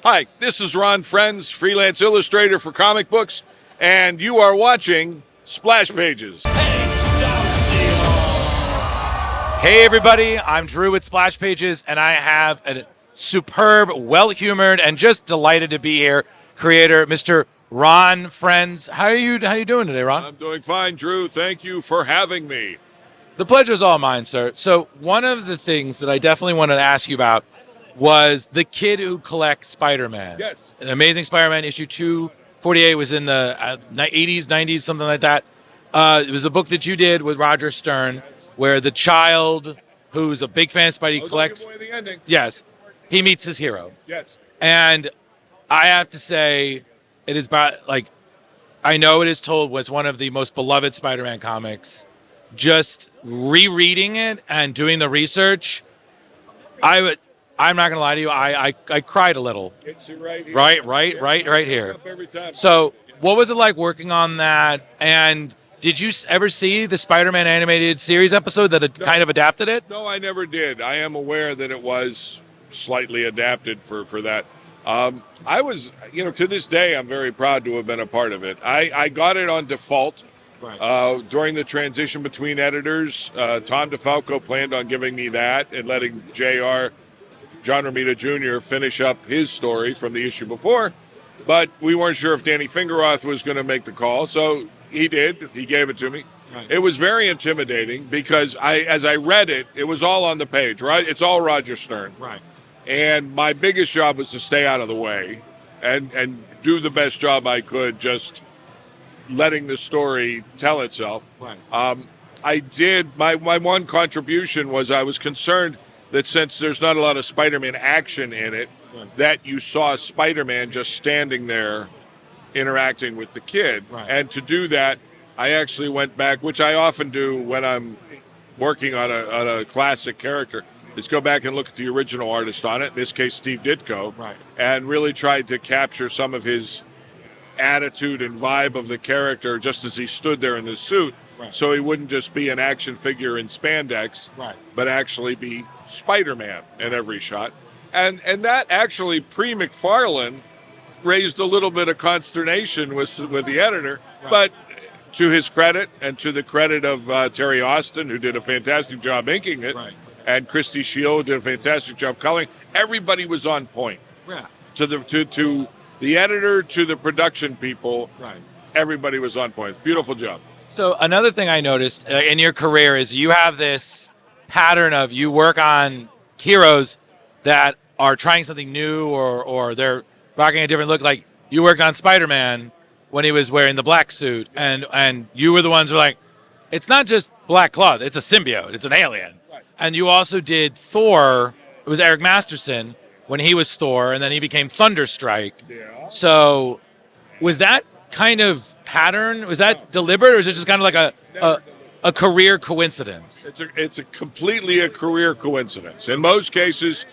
Hi, this is Ron Frenz, freelance illustrator for comic books, and you are watching Splash Pages. Hey everybody, I'm Drew with Splash Pages, and I have a superb, well-humored, and just delighted to be here, creator, Mr. Ron Frenz. How are you doing today, Ron? I'm doing fine, Drew. Thank you for having me. The pleasure's all mine, sir. So one of the things that I definitely wanted to ask you about was the kid who collects Spider-Man. Yes. An Amazing Spider-Man issue 248 was in the 80s, 90s, something like that. It was a book that you did with Roger Stern, where the child who's a big fan of Spidey collects. Don't give away the ending. Yes, he meets his hero. Yes. And I have to say, it is about, like, I know it is told was one of the most beloved Spider-Man comics. Just rereading it and doing the research, I'm not gonna lie to you, I cried a little. It's right here. Right here. Every time. So, what was it like working on that? And did you ever see the Spider-Man animated series episode that had kind of adapted it? No, I never did. I am aware that it was slightly adapted for that. I was, to this day, I'm very proud to have been a part of it. I got it on default. Right. During the transition between editors. Tom DeFalco planned on giving me that and letting J.R. John Romita Jr. finish up his story from the issue before. But we weren't sure if Danny Fingeroth was going to make the call, so he did. He gave it to me. Right. It was very intimidating because as I read it, it was all on the page, right? It's all Roger Stern. Right. And my biggest job was to stay out of the way and do the best job I could, just letting the story tell itself. Right. I did, my one contribution was I was concerned that since there's not a lot of Spider-Man action in it, Right. that you saw Spider-Man just standing there interacting with the kid. Right. And to do that, I actually went back, which I often do when I'm working on a classic character, is go back and look at the original artist on it, in this case Steve Ditko, Right. and really tried to capture some of his attitude and vibe of the character just as he stood there in his suit. Right. So he wouldn't just be an action figure in spandex, Right. but actually be Spider-Man in every shot. And that actually, pre-McFarlane, raised a little bit of consternation with the editor. Right. But to his credit, and to the credit of Terry Austin, who did a fantastic job inking it, Right. and Christy Shield did a fantastic job coloring, everybody was on point. Yeah. To the editor, to the production people, Right. everybody was on point. Beautiful job. So another thing I noticed in your career is you have this pattern of you work on heroes that are trying something new or they're rocking a different look. Like you worked on Spider-Man when he was wearing the black suit, and you were the ones who were like, it's not just black cloth, it's a symbiote, it's an alien. Right. And you also did Thor. It was Eric Masterson when he was Thor, and then he became Thunderstrike. Yeah. So was that kind of pattern, was that deliberate, or is it just kind of like a career coincidence? It's a completely a career coincidence. In most cases,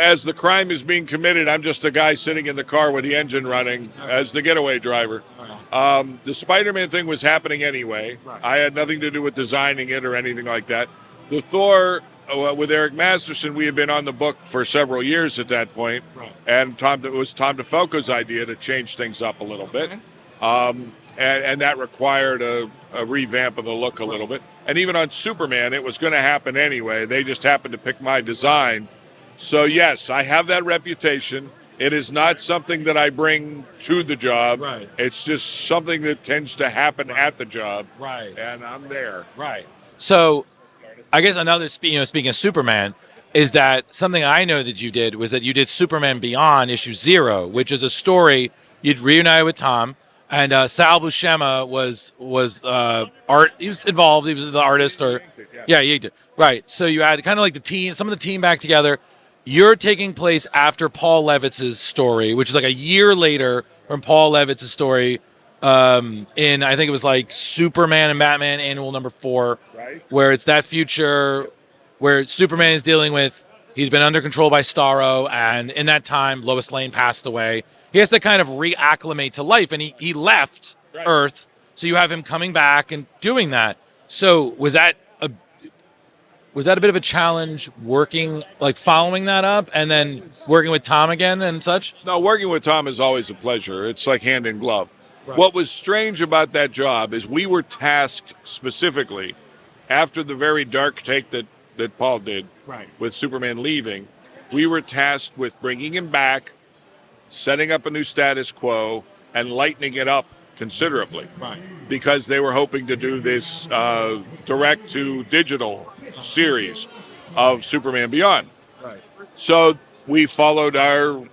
as the crime is being committed, I'm just a guy sitting in the car with the engine running as the getaway driver. The Spider-Man thing was happening anyway. Right. I had nothing to do with designing it or anything like that. The Thor with Eric Masterson, we had been on the book for several years at that point. Right. And it was Tom DeFalco's idea to change things up a little bit. And that required a revamp of the look a little bit. And even on Superman, it was going to happen anyway. They just happened to pick my design. So, yes, I have that reputation. It is not something that I bring to the job. Right. It's just something that tends to happen at the job. Right. And I'm there. Right. So I guess another, speaking of Superman, is that something I know that you did was that you did Superman Beyond issue 0, which is a story you'd reunited with Tom. And Sal Buscema was art. He was involved. He was the artist, or yeah, he did. Right. So you had kind of like the team, some of the team back together. You're taking place after Paul Levitz's story, which is like a year later from Paul Levitz's story. In I think it was like Superman and Batman Annual number 4, Right. where it's that future where Superman is dealing with. He's been under control by Starro, and in that time, Lois Lane passed away. He has to kind of reacclimate to life, and he left Right. Earth. So you have him coming back and doing that. So was that was that a bit of a challenge working, like following that up and then working with Tom again and such? No, working with Tom is always a pleasure. It's like hand in glove. Right. What was strange about that job is we were tasked specifically after the very dark take that Paul did with Superman leaving. We were tasked with bringing him back, setting up a new status quo, and lightening it up considerably. Right. Because they were hoping to do this direct-to-digital series of Superman Beyond. Right. So we followed our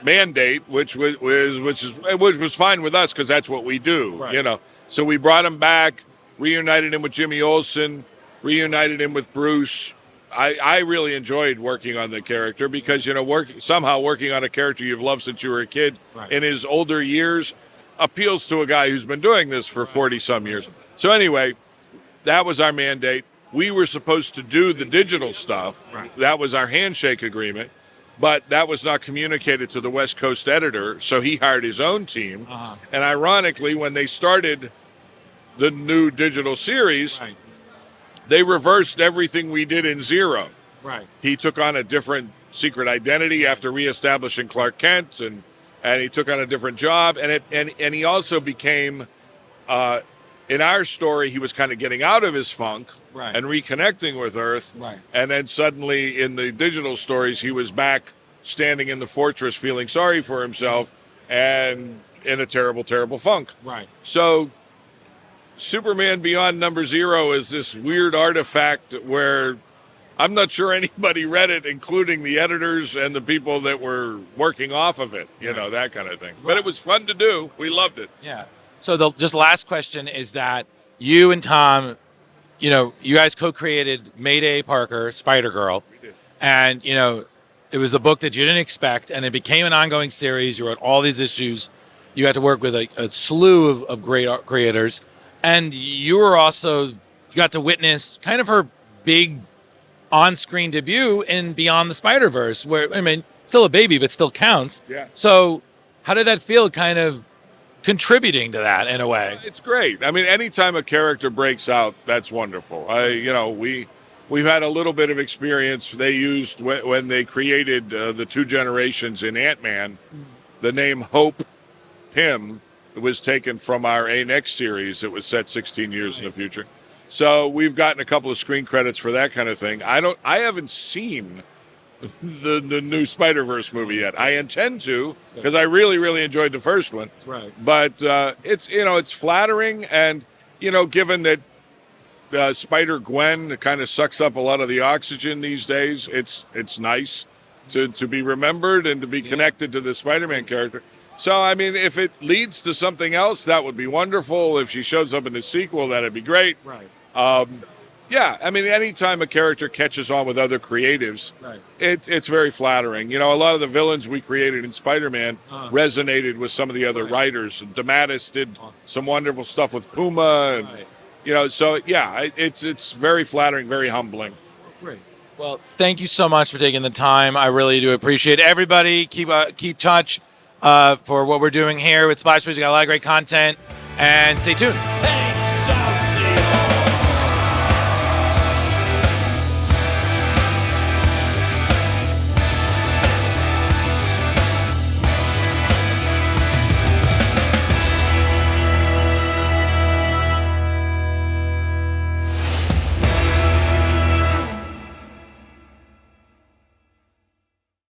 mandate, which was fine with us because that's what we do, Right. So we brought him back, reunited him with Jimmy Olsen, reunited him with Bruce. I really enjoyed working on the character because working on a character you've loved since you were a kid in his older years appeals to a guy who's been doing this for 40 some years. So anyway, that was our mandate. We were supposed to do the digital stuff. Right. That was our handshake agreement, but that was not communicated to the West Coast editor, so he hired his own team. Uh-huh. And ironically, when they started the new digital series, they reversed everything we did in Zero. Right. He took on a different secret identity after reestablishing Clark Kent, and he took on a different job, and he also became, in our story, he was kind of getting out of his funk and reconnecting with Earth, and then suddenly in the digital stories, he was back standing in the fortress feeling sorry for himself and in a terrible, terrible funk. Right. So Superman Beyond #0 is this weird artifact where I'm not sure anybody read it, including the editors and the people that were working off of it, that kind of thing. But it was fun to do. We loved it. Yeah. So the just last question is that you and Tom, you guys co-created Mayday Parker, Spider-Girl. We did. And, it was the book that you didn't expect, and it became an ongoing series. You wrote all these issues. You got to work with a slew of great art creators. And you got to witness kind of her big on-screen debut in Beyond the Spider-Verse, where, still a baby, but still counts. Yeah. So how did that feel, kind of contributing to that in a way? It's great. Anytime a character breaks out, that's wonderful. We've had a little bit of experience. They used, when they created the two generations in Ant-Man, the name Hope Pym was taken from our A-Next series that was set 16 years in the future. So we've gotten a couple of screen credits for that kind of thing. I haven't seen the new Spider-Verse movie yet. I intend to, because I really, really enjoyed the first one. Right. But it's flattering, and given that Spider-Gwen kind of sucks up a lot of the oxygen these days, it's nice to be remembered and to be connected to the Spider-Man character. So, if it leads to something else, that would be wonderful. If she shows up in the sequel, that'd be great. Right. Anytime a character catches on with other creatives, it's very flattering. A lot of the villains we created in Spider-Man resonated with some of the other writers. DeMatteis did some wonderful stuff with Puma. And, it's very flattering, very humbling. Great. Well, thank you so much for taking the time. I really do appreciate it. Everybody, keep touch for what we're doing here with Splash News. We got a lot of great content, and stay tuned.